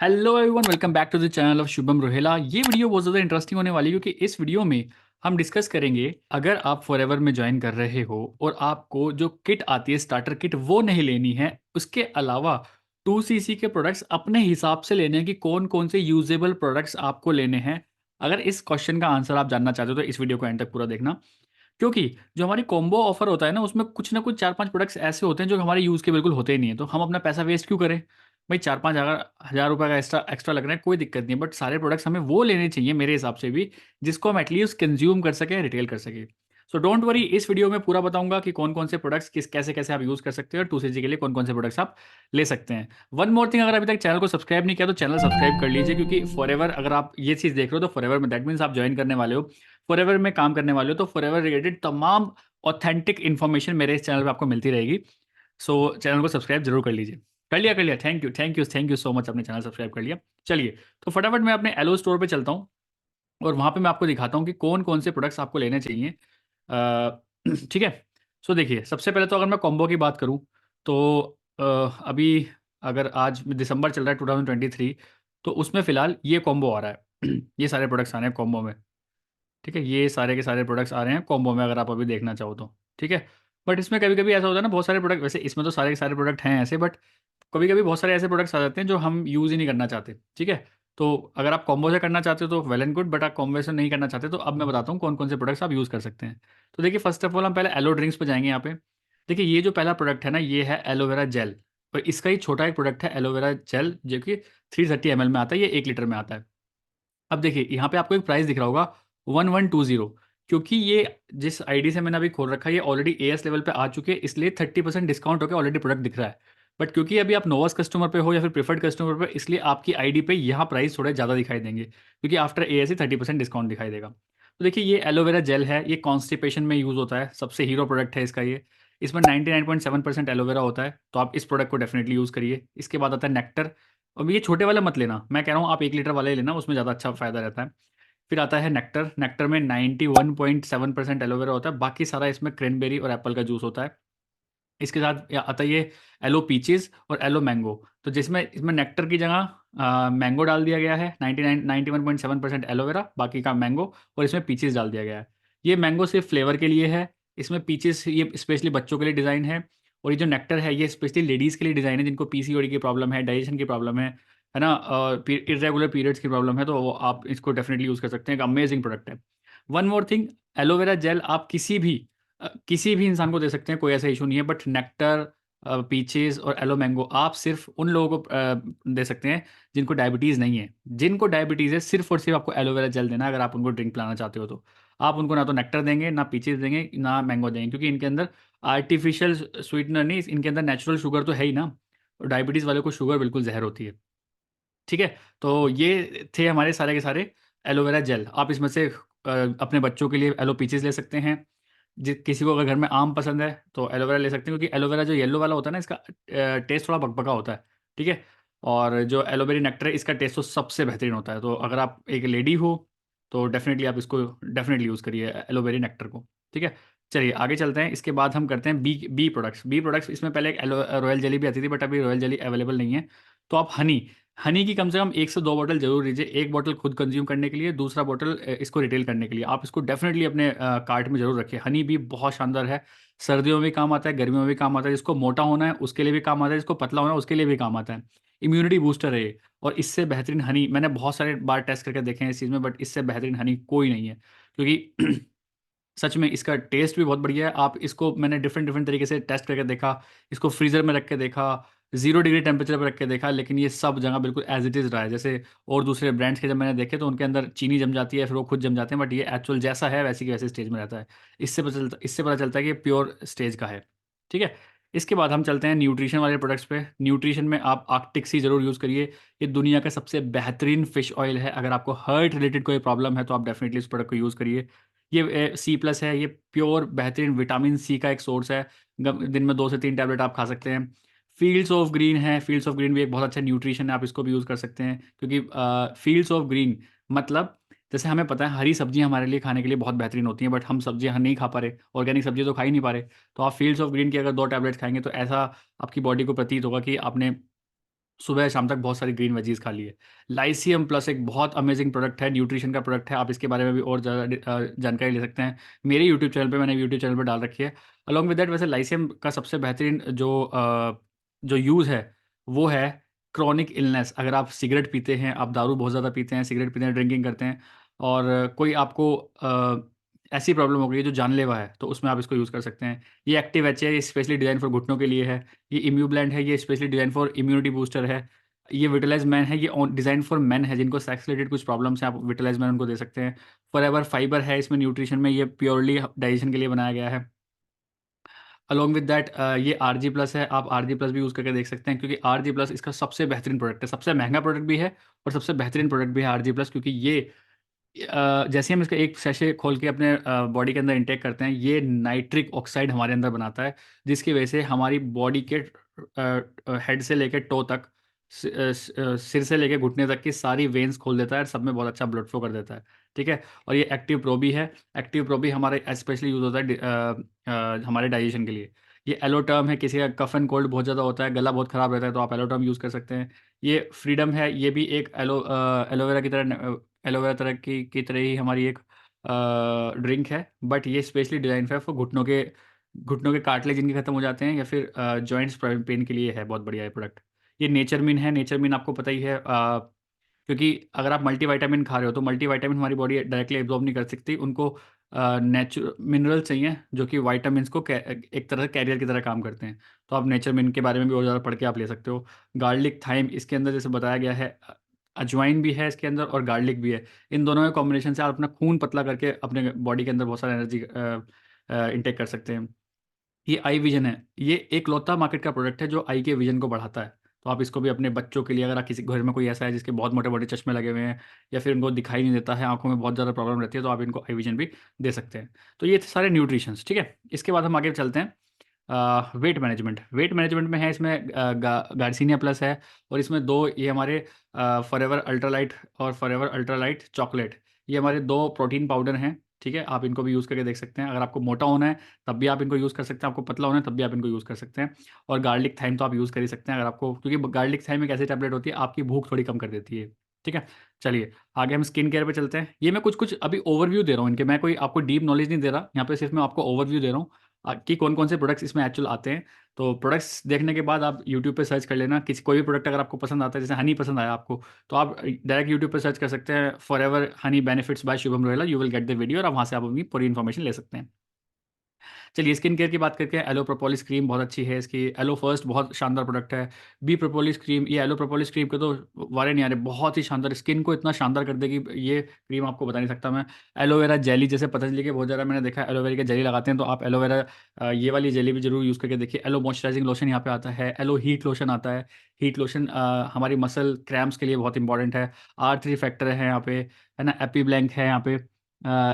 Hello everyone, welcome back to the channel of Shubham Rohela. ये video बहुत ज़्यादा इंटरेस्टिंग होने वाली है क्योंकि इस वीडियो में हम डिस्कस करेंगे, अगर आप फॉरएवर में ज्वाइन कर रहे हो और आपको जो किट आती है स्टार्टर किट वो नहीं लेनी है, उसके अलावा 2cc के प्रोडक्ट्स अपने हिसाब से लेने हैं कि कौन कौन से यूजेबल प्रोडक्ट्स आपको लेने हैं। अगर इस क्वेश्चन का आंसर आप जानना चाहते हो तो इस वीडियो को एंड तक पूरा देखना, क्योंकि जो हमारी कॉम्बो ऑफर होता है ना उसमें कुछ ना कुछ 4-5 प्रोडक्ट्स ऐसे होते हैं जो हमारे यूज़ के बिल्कुल होते ही नहीं है, तो हम अपना पैसा वेस्ट क्यों करें। भाई 4-5 हज़ार रुपये का एक्स्ट्रा एक्स्ट्रा लग रहा है, कोई दिक्कत नहीं है, बट सारे प्रोडक्ट्स हमें वो लेने चाहिए मेरे हिसाब से भी जिसको हम एटलीस्ट कंज्यूम कर सकें, रिटेल कर सकें। सो डोंट वरी, इस वीडियो में पूरा बताऊंगा कि कौन कौन से प्रोडक्ट्स किस कैसे कैसे आप यूज़ कर सकते हो और 2cc के लिए कौन कौन से प्रोडक्ट्स आप ले सकते हैं। वन मोर थिंग, अगर अभी तक चैनल को सब्सक्राइब नहीं किया तो चैनल सब्सक्राइब कर लीजिए, क्योंकि फॉरएवर अगर आप ये चीज़ देख रहे हो तो फॉरएवर में दैट मीन्स आप ज्वाइन करने वाले हो, फॉरएवर में काम करने वाले हो, तो फॉरएवर रिलेटेड तमाम ऑथेंटिक इन्फॉर्मेशन मेरे इस चैनल पे आपको मिलती रहेगी। सो चैनल को सब्सक्राइब जरूर कर लीजिए। कर लिया, thank you thank you thank you so much, अपने चैनल सब्सक्राइब कर लिया। चलिए, तो फटाफट मैं अपने एलो स्टोर पे चलता हूँ और वहाँ पे मैं आपको दिखाता हूँ कि कौन कौन से प्रोडक्ट्स आपको लेने चाहिए। ठीक है। सो देखिए, सबसे पहले तो अगर मैं कॉम्बो की बात करूँ तो अभी अगर आज दिसंबर चल रहा है 2023, तो उसमें फ़िलहाल ये कॉम्बो आ रहा है। ये सारे प्रोडक्ट्स आ रहे हैं कॉम्बो में। ठीक है, ये सारे के सारे प्रोडक्ट्स आ रहे हैं कॉम्बो में, अगर आप अभी देखना चाहो तो। ठीक है, बट इसमें कभी कभी ऐसा होता है ना, बहुत सारे प्रोडक्ट, वैसे इसमें तो सारे के सारे प्रोडक्ट हैं ऐसे, बट कभी कभी बहुत सारे ऐसे प्रोडक्ट्स आ जाते हैं जो हम यूज़ ही नहीं करना चाहते। ठीक है, तो अगर आप कॉम्बो से करना चाहते हो तो वेल एंड गुड, बट आप कॉम्बो से नहीं करना चाहते तो अब मैं बताता हूँ कौन कौन से प्रोडक्ट्स आप यूज़ कर सकते हैं। तो देखिए, फर्स्ट ऑफ ऑल हम पहले एलो ड्रिंक्स पे जाएंगे। यहाँ पे देखिए, ये जो पहला प्रोडक्ट है ना, ये है एलोवेरा जेल, और इसका ही छोटा एक प्रोडक्ट है एलोवेरा जेल जो कि 330 ml में आता है, ये 1 लीटर में आता है। अब देखिए, यहाँ पे आपको एक प्राइस दिख रहा होगा 1120, क्योंकि ये जिस आईडी से मैंने अभी खोल रखा है ये ऑलरेडी एएस लेवल पे आ चुके हैं, इसलिए 30% डिस्काउंट होकर ऑलरेडी प्रोडक्ट दिख रहा है। बट क्योंकि अभी आप नोवस कस्टमर पे हो या फिर प्रीफर्ड कस्टमर पे, इसलिए आपकी आईडी पे यहाँ प्राइस थोड़े ज़्यादा दिखाई देंगे, क्योंकि आफ्टर एएस ही 30% डिस्काउंट दिखाई देगा। तो देखिए, ये एलोवेरा जेल है, ये कॉन्स्टिपेशन में यूज़ होता है, सबसे हीरो प्रोडक्ट है इसका ये। इसमें 99.7% एलोवेरा होता है, तो आप इस प्रोडक्ट को डेफिनेटली यूज़ करिए। इसके बाद आता है नेक्टर। अब ये छोटे वाला मत लेना, मैं कह रहा हूँ आप 1 लीटर वाला ही लेना, उसमें ज़्यादा अच्छा फ़ायदा रहता है। फिर आता है नेक्टर। नेक्टर में 91.7% एलोवेरा होता है, बाकी सारा इसमें क्रैनबेरी और एप्पल का जूस होता है। इसके साथ आता है ये एलो पीचेस और एलो मैंगो। तो जिसमें इसमें नेक्टर की जगह मैंगो डाल दिया गया है, 91.7% एलोवेरा, बाकी का मैंगो, और इसमें पीचेस डाल दिया गया है। ये मैंगो सिर्फ फ्लेवर के लिए है, इसमें पीचेस ये स्पेशली बच्चों के लिए डिज़ाइन है, और ये जो नेक्टर है ये स्पेशली लेडीज़ के लिए डिज़ाइन है जिनको पीसीओडी की प्रॉब्लम है, डाइजेशन की प्रॉब्लम है ना, इरेगुलर पीरियड्स की प्रॉब्लम है, तो वो आप इसको डेफिनेटली यूज़ कर सकते हैं। एक अमेजिंग प्रोडक्ट है। One more thing, aloe vera gel आप किसी भी इंसान को दे सकते हैं, कोई ऐसा इशू नहीं है, बट नेक्टर, पीचेस और एलो मैंगो आप सिर्फ उन लोगों को दे सकते हैं जिनको डायबिटीज़ नहीं है। जिनको डायबिटीज़ है सिर्फ और सिर्फ आपको एलोवेरा जेल देना है, अगर आप उनको ड्रिंक पिलाना चाहते हो तो। आप उनको ना तो नेक्टर देंगे, ना पीचेस देंगे, ना मैंगो देंगे, क्योंकि इनके अंदर आर्टिफिशियल स्वीटनर नहीं, इनके अंदर नेचुरल शुगर तो है ही ना, और डायबिटीज़ वाले को शुगर बिल्कुल जहर होती है। ठीक है, तो ये थे हमारे सारे के सारे एलोवेरा जेल। आप इसमें से अपने बच्चों के लिए एलो पीचेस ले सकते हैं। किसी को अगर घर में आम पसंद है तो एलोवेरा ले सकते हैं, क्योंकि एलोवेरा जो येलो वाला होता है ना, इसका टेस्ट थोड़ा बकबका होता है। ठीक है, और जो एलोवेरी नेक्टर है इसका टेस्ट तो सबसे बेहतरीन होता है, तो अगर आप एक लेडी हो तो डेफिनेटली आप इसको डेफिनेटली यूज़ करिए एलोवेरी नेक्टर को। ठीक है, चलिए आगे चलते हैं। इसके बाद हम करते हैं बी बी प्रोडक्ट्स। इसमें पहले एक रॉयल जेली भी आती थी, बट अभी रॉयल जेली अवेलेबल नहीं है। तो आप हनी हनी की कम से कम 1 से 2 बोतल जरूर लीजिए। एक बोतल खुद कंज्यूम करने के लिए, दूसरा बोतल इसको रिटेल करने के लिए। आप इसको डेफिनेटली अपने कार्ट में जरूर रखिए। हनी भी बहुत शानदार है, सर्दियों में भी काम आता है, गर्मियों में भी काम आता है, जिसको मोटा होना है उसके लिए भी काम आता है, जिसको पतला होना है उसके लिए भी काम आता है। इम्यूनिटी बूस्टर है ये, और इससे बेहतरीन हनी मैंने बहुत सारे बार टेस्ट करके देखे हैं इस चीज़ में, बट इससे बेहतरीन हनी कोई नहीं है, क्योंकि सच में इसका टेस्ट भी बहुत बढ़िया है। आप इसको, मैंने डिफरेंट डिफरेंट तरीके से टेस्ट करके देखा, इसको फ्रीज़र में रख के देखा, 0 डिग्री टेम्परेचर पर रख के देखा, लेकिन ये सब जगह बिल्कुल एज इट इज़ रहा है। जैसे और दूसरे ब्रांड्स के जब मैंने देखे तो उनके अंदर चीनी जम जाती है, फिर वो खुद जम जाते हैं, बट ये एक्चुअल जैसा है वैसे की वैसे स्टेज में रहता है। इससे पता चलता है कि ये प्योर स्टेज का है। ठीक है, इसके बाद हम चलते हैं न्यूट्रिशन वाले प्रोडक्ट्स पे। न्यूट्रिशन में आप आर्कटिक सी ज़रूर यूज़ करिए। ये दुनिया का सबसे बेहतरीन फ़िश ऑयल है। अगर आपको हार्ट रिलेटेड कोई प्रॉब्लम है तो आप डेफिनेटली इस प्रोडक्ट को यूज़ करिए। ये C+ है, ये प्योर बेहतरीन विटामिन सी का एक सोर्स है। दिन में 2 से 3 टैबलेट आप खा सकते हैं। फील्ड्स ऑफ ग्रीन है, फील्ड्स ऑफ ग्रीन भी एक बहुत अच्छा न्यूट्रिशन है, आप इसको भी यूज़ कर सकते हैं, क्योंकि फील्ड्स ऑफ ग्रीन मतलब, जैसे हमें पता है हरी सब्जियां हमारे लिए खाने के लिए बहुत बेहतरीन होती हैं, बट हम सब्जियां नहीं खा पा रहे, ऑर्गेनिक सब्जी तो खा ही नहीं पा रहे। तो आप फील्ड्स ऑफ ग्रीन की अगर 2 टैबलेट्स खाएंगे तो ऐसा आपकी बॉडी को प्रतीत होगा कि आपने सुबह शाम तक बहुत सारी ग्रीन वेजीज खा लिए। लाइसियम प्लस एक बहुत अमेजिंग प्रोडक्ट है, न्यूट्रिशन का प्रोडक्ट है, आप इसके बारे में भी और ज़्यादा जानकारी ले सकते हैं मेरे यूट्यूब चैनल पे, मैंने यूट्यूब चैनल पे डाल रखी है। अलॉन्ग विद दैट, वैसे लाइसियम का सबसे बेहतरीन जो यूज़ है वो है क्रॉनिक इलनेस। अगर आप सिगरेट पीते हैं, आप दारू बहुत ज़्यादा पीते हैं, सिगरेट पीते हैं, ड्रिंकिंग करते हैं, और कोई आपको ऐसी प्रॉब्लम हो गई है जो जानलेवा है, तो उसमें आप इसको यूज़ कर सकते हैं। ये एक्टिव एच है, ये स्पेशली डिज़ाइन फॉर घुटनों के लिए है। ये इम्यूब्लेंड है, ये specially design for immunity booster है। ये विटलाइज मैन है, ये डिज़ाइन फॉर मैन है जिनको सेक्स रिलेटेड कुछ प्रॉब्लम्स हैं, आप विटलाइज मैन उनको दे सकते हैं। फॉरएवर फाइबर है इसमें न्यूट्रिशन में, ये प्योरली डाइजेशन के लिए बनाया गया है। अलॉन्ग विद दैट ये आर जी प्लस है, आप आर जी प्लस भी यूज़ करके देख सकते हैं, क्योंकि आर जी प्लस इसका सबसे बेहतरीन प्रोडक्ट है, सबसे महंगा प्रोडक्ट भी है और सबसे बेहतरीन प्रोडक्ट भी है आर जी प्लस। क्योंकि ये जैसे हम इसका एक सेशे खोल के अपने बॉडी के अंदर इंटेक करते हैं, ये नाइट्रिक ऑक्साइड हमारे अंदर बनाता है, जिसकी वजह से हमारी बॉडी के हेड से लेकर टो तक, सिर से लेकर घुटने तक की सारी वेन्स खोल देता है, सब में बहुत अच्छा ब्लड फ्लो कर देता है। ठीक है। और ये एक्टिव प्रो भी है। एक्टिव प्रो भी हमारे स्पेशली यूज़ होता है हमारे डाइजेशन के लिए। ये एलोटर्म है, किसी का कफ एंड कोल्ड बहुत ज़्यादा होता है, गला बहुत ख़राब रहता है, तो आप एलोटर्म यूज़ कर सकते हैं। ये फ्रीडम है, ये भी एक एलोवेरा की तरह, एलोवेरा तरह की तरह ही हमारी एक ड्रिंक है, बट ये स्पेशली डिज़ाइन है फॉर घुटनों के कार्टिलेज जिनके खत्म हो जाते हैं, या फिर जॉइंट्स पेन के लिए है बहुत बढ़िया ये प्रोडक्ट। ये नेचर मिन है, नेचर मिन आपको पता ही है, क्योंकि अगर आप मल्टीविटामिन खा रहे हो तो मल्टीविटामिन हमारी बॉडी डायरेक्टली एब्जॉर्ब नहीं कर सकती, उनको नेचुरल मिनरल चाहिए जो कि वाइटामिन को एक तरह से कैरियर की तरह काम करते हैं। तो आप नेचर मिन के बारे में भी और ज़्यादा पढ़ के आप ले सकते हो। गार्लिक थाइम इसके अंदर जैसे बताया गया है, अजवाइन भी है इसके अंदर और गार्लिक भी है। इन दोनों के कॉम्बिनेशन से आप अपना खून पतला करके अपने बॉडी के अंदर बहुत सारा एनर्जी इंटेक कर सकते हैं। ये आई विजन है, ये एक लौता मार्केट का प्रोडक्ट है जो आई के विजन को बढ़ाता है। तो आप इसको भी अपने बच्चों के लिए, अगर आप किसी घर में कोई ऐसा है जिसके बहुत मोटे मोटे चश्मे लगे हुए हैं, या फिर उनको दिखाई नहीं देता है, आंखों में बहुत ज़्यादा प्रॉब्लम रहती है, तो आप इनको आई विजन भी दे सकते हैं। तो ये थे सारे न्यूट्रिशंस। ठीक है, इसके बाद हम आगे चलते हैं। वेट मैनेजमेंट, वेट मैनेजमेंट में है इसमें गार्सिनिया प्लस है, और इसमें दो ये हमारे फॉरएवर अल्ट्रालाइट और फॉरएवर अल्ट्रालाइट चॉकलेट, ये हमारे दो प्रोटीन पाउडर हैं। ठीक है, आप इनको भी यूज़ करके देख सकते हैं। अगर आपको मोटा होना है तब भी आप इनको यूज़ कर सकते हैं, आपको पतला होना है तब भी आप इनको यूज़ कर सकते हैं। और गार्लिक थाइम तो आप यूज़ कर ही सकते हैं अगर आपको, क्योंकि गार्लिक थाइम एक ऐसी टैबलेट होती है आपकी भूख थोड़ी कम कर देती है। ठीक है, चलिए आगे हम स्किन केयर पे चलते हैं। ये मैं कुछ कुछ अभी ओवरव्यू दे रहा हूँ इनके, मैं कोई आपको डीप नॉलेज नहीं दे रहा यहाँ पे, सिर्फ मैं आपको ओवरव्यू दे रहा हूँ कि कौन कौन से प्रोडक्ट्स इसमें एक्चुअल आते हैं। तो प्रोडक्ट्स देखने के बाद आप यूट्यूब पे सर्च कर लेना, किसी कोई भी प्रोडक्ट अगर आपको पसंद आता है, जैसे हनी पसंद आया आपको, तो आप डायरेक्ट यूट्यूब पे सर्च कर सकते हैं forever honey benefits by Shubham Rohela, you will get the video, और वहाँ से आप अपनी पूरी इन्फॉर्मेशन ले सकते हैं। चलिए स्किन केयर की बात करके, एलो प्रोपोलिस क्रीम बहुत अच्छी है इसकी, एलो फर्स्ट बहुत शानदार प्रोडक्ट है। बी प्रोपोलिस क्रीम, ये एलो प्रोपोलिस क्रीम के तो वारे नहीं आ रहे, बहुत ही शानदार, स्किन को इतना शानदार कर देगी ये क्रीम, आपको बता नहीं सकता मैं। एलोवेरा जेली, जैसे पतंजलि के बहुत ज़्यादा मैंने देखा है एलोवेरा की जेली लगाते हैं, तो आप एलोवेरा ये वाली जेली भी जरूर यूज़ करके देखिए। एलो मॉइस्चराइजिंग लोशन यहाँ पे आता है, एलो हीट लोशन आता है। हीट लोशन हमारी मसल क्रैम्प्स के लिए बहुत इंपॉर्टेंट है। R3 फैक्टर है यहाँ पे, है ना, एपी ब्लैंक है यहाँ पे,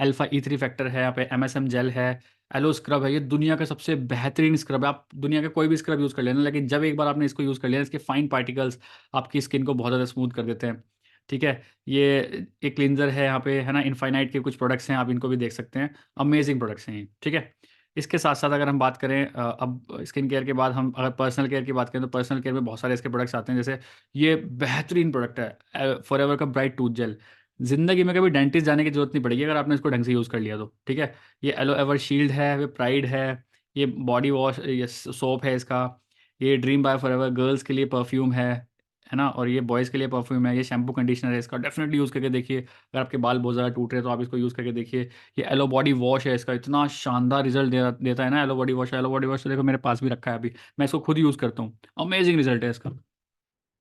अल्फा E3 फैक्टर है यहाँ पे, MSM जेल है, एलो स्क्रब है। ये दुनिया का सबसे बेहतरीन स्क्रब है, आप दुनिया के कोई भी स्क्रब यूज़ कर लेना, लेकिन जब एक बार आपने इसको यूज़ कर लिया, इसके फाइन पार्टिकल्स आपकी स्किन को बहुत ज़्यादा स्मूथ कर देते हैं। ठीक है, ये एक क्लींजर है यहाँ पे, है ना, इनफाइनाइट के कुछ प्रोडक्ट्स हैं, आप इनको भी देख सकते हैं, अमेजिंग प्रोडक्ट्स हैं ये। ठीक है, इसके साथ साथ अगर हम बात करें अब स्किन केयर के बाद हम अगर पर्सनल केयर की बात करें, तो पर्सनल केयर में बहुत सारे इसके प्रोडक्ट्स आते हैं, जैसे ये बेहतरीन प्रोडक्ट है फॉरएवर का ब्राइट टूथ जेल। ज़िंदगी में कभी डेंटिस्ट जाने की जरूरत नहीं पड़ेगी अगर आपने इसको ढंग से यूज़ कर लिया तो। ठीक है, ये एलो एवर शील्ड है, ये प्राइड है, ये बॉडी वॉश, ये सोप है इसका, ये ड्रीम बाय फॉरएवर गर्ल्स के लिए परफ्यूम है ना, और ये बॉयज़ के लिए परफ्यूम है। ये शैम्पू कंडीशनर है इसका, डेफिनेटली यूज़ करके देखिए। अगर आपके बाल बहुत ज़्यादा टूट रहे हैं तो आप इसको यूज़ करके देखिए। ये एलो बॉडी वॉश है, इसका इतना शानदार रिजल्ट देता है ना aloe body wash. Aloe body wash तो देखो मेरे पास भी रखा है अभी, मैं इसको खुद यूज़ करता हूँ, अमेजिंग रिजल्ट है इसका।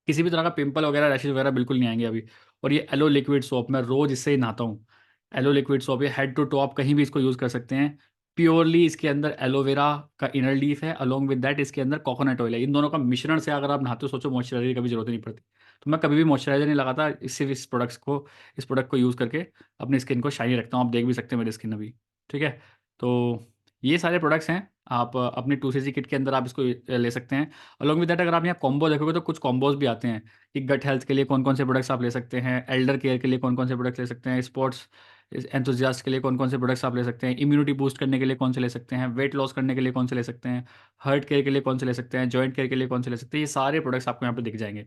किसी भी तरह का पिंपल वगैरह, रैशेज वगैरह बिल्कुल नहीं आएंगे अभी। और ये एलो लिक्विड सोप, मैं रोज़ इससे ही नहाता हूँ। एलो लिक्विड सोप, ये हेड टू टो आप कहीं भी इसको यूज़ कर सकते हैं। प्योरली इसके अंदर एलोवेरा का इनर लीफ है, अलोंग विद दैट इसके अंदर कोकोनट ऑयल है। इन दोनों का मिश्रण से अगर आप नहाते हो, सोचो मॉइस्चराइजर की कभी जरूरत ही नहीं पड़ती। तो मैं कभी भी मॉइस्चराइजर नहीं लगाता, सिर्फ इस प्रोडक्ट को यूज़ करके अपनी स्किन को शाइनी रखता हूँ। आप देख भी सकते हैं मेरी स्किन अभी। ठीक है, तो ये सारे प्रोडक्ट्स हैं, आप अपनी 2cc किट के अंदर आप इसको ले सकते हैं। अलॉन्ग विद दैट अगर आप यहाँ कॉम्बो देखोगे तो कुछ कॉम्बोज भी आते हैं कि गट हेल्थ के लिए कौन कौन से प्रोडक्ट्स आप ले सकते हैं, एल्डर केयर के लिए कौन कौन से प्रोडक्ट्स ले सकते हैं, स्पोर्ट्स एंथुजियास्ट के लिए कौन कौन से प्रोडक्ट्स आप ले सकते हैं, इम्यूनिटी बूस्ट करने के लिए कौन से ले सकते हैं, वेट लॉस करने के लिए कौन से ले सकते हैं, हार्ट केयर के लिए कौन से ले सकते हैं, जॉइंट केयर के लिए कौन से ले सकते हैं। ये सारे प्रोडक्ट्स आपको यहाँ पे दिख जाएंगे।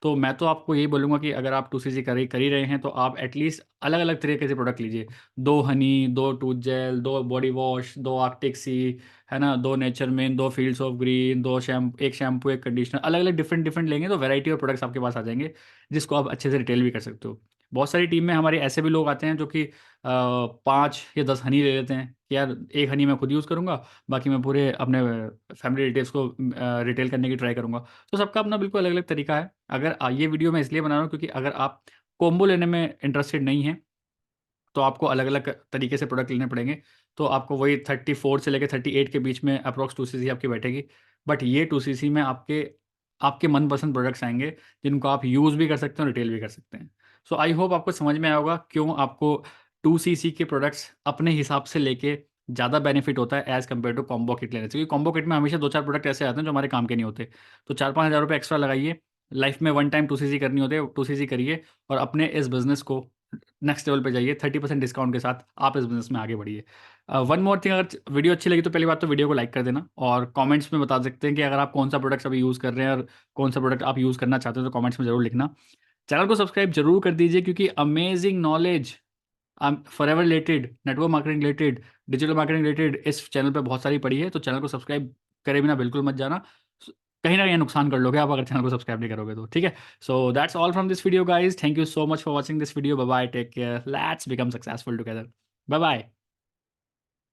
तो मैं तो आपको यही बोलूँगा कि अगर आप 2cc कर ही रहे हैं तो आप एटलीस्ट अलग अलग तरीके से प्रोडक्ट लीजिए। 2 honey, 2 tooth gel, 2 body wash, 2 Arctic Sea, है ना, 2 NatureMin, 2 fields of green, 2 shampoo, एक शैम्पू, एक कंडीशनर, अलग अलग डिफरेंट डिफरेंट लेंगे तो वैरायटी ऑफ प्रोडक्ट्स आपके पास आ जाएंगे, जिसको आप अच्छे से रिटेल भी कर सकते हो। बहुत सारी टीम में हमारे ऐसे भी लोग आते हैं जो कि 5 या 10 हनी ले लेते हैं कि यार एक हनी मैं खुद यूज़ करूंगा, बाकी मैं पूरे अपने फैमिली रिलेटिव्स को रिटेल करने की ट्राई करूंगा। तो सबका अपना बिल्कुल अलग अलग तरीका है। अगर ये वीडियो मैं इसलिए बना रहा हूँ क्योंकि अगर आप कॉम्बो लेने में इंटरेस्टेड नहीं हैं तो आपको अलग अलग तरीके से प्रोडक्ट लेने पड़ेंगे। तो आपको वही 34 से लेकर 38 के बीच में अप्रॉक्स 2cc आपकी बैठेगी। बट ये 2cc में आपके आपके मनपसंद प्रोडक्ट्स आएंगे जिनको आप यूज़ भी कर सकते हैं और रिटेल भी कर सकते हैं। सो आई होप आपको समझ में आया होगा क्यों आपको 2cc के प्रोडक्ट्स अपने हिसाब से लेके ज़्यादा बेनिफिट होता है as compare to combo kit लेने से। क्योंकि कॉम्बो किट में हमेशा 2-4 प्रोडक्ट ऐसे आते हैं जो हमारे काम के नहीं होते। तो 4-5 हज़ार रुपये एक्स्ट्रा लगाइए, लाइफ में वन टाइम 2cc करनी होती है, 2cc करिए और अपने इस बिज़नेस को नेक्स्ट लेवल पे जाइए। 30% डिस्काउंट के साथ आप इस बिज़नेस में आगे बढ़िए। वन मोर थिंग, अगर वीडियो अच्छी लगी तो पहली बात तो वीडियो को लाइक कर देना और कमेंट्स में बता सकते हैं कि अगर आप कौन सा प्रोडक्ट्स अभी यूज़ कर रहे हैं और कौन सा प्रोडक्ट आप यूज़ करना चाहते हो, तो कमेंट्स में ज़रूर लिखना। चैनल को सब्सक्राइब जरूर कर दीजिए क्योंकि amazing knowledge forever related, network marketing related, digital marketing related इस चैनल पे बहुत सारी पड़ी है। तो चैनल को सब्सक्राइब करे बिना बिल्कुल मत जाना। कहीं ना कहीं नुकसान कर लोगे आप अगर चैनल को सब्सक्राइब नहीं करोगे तो, ठीक है। So that's all from this video guys, thank you so much for watching this video, bye bye, take care, let's become successful together, bye bye.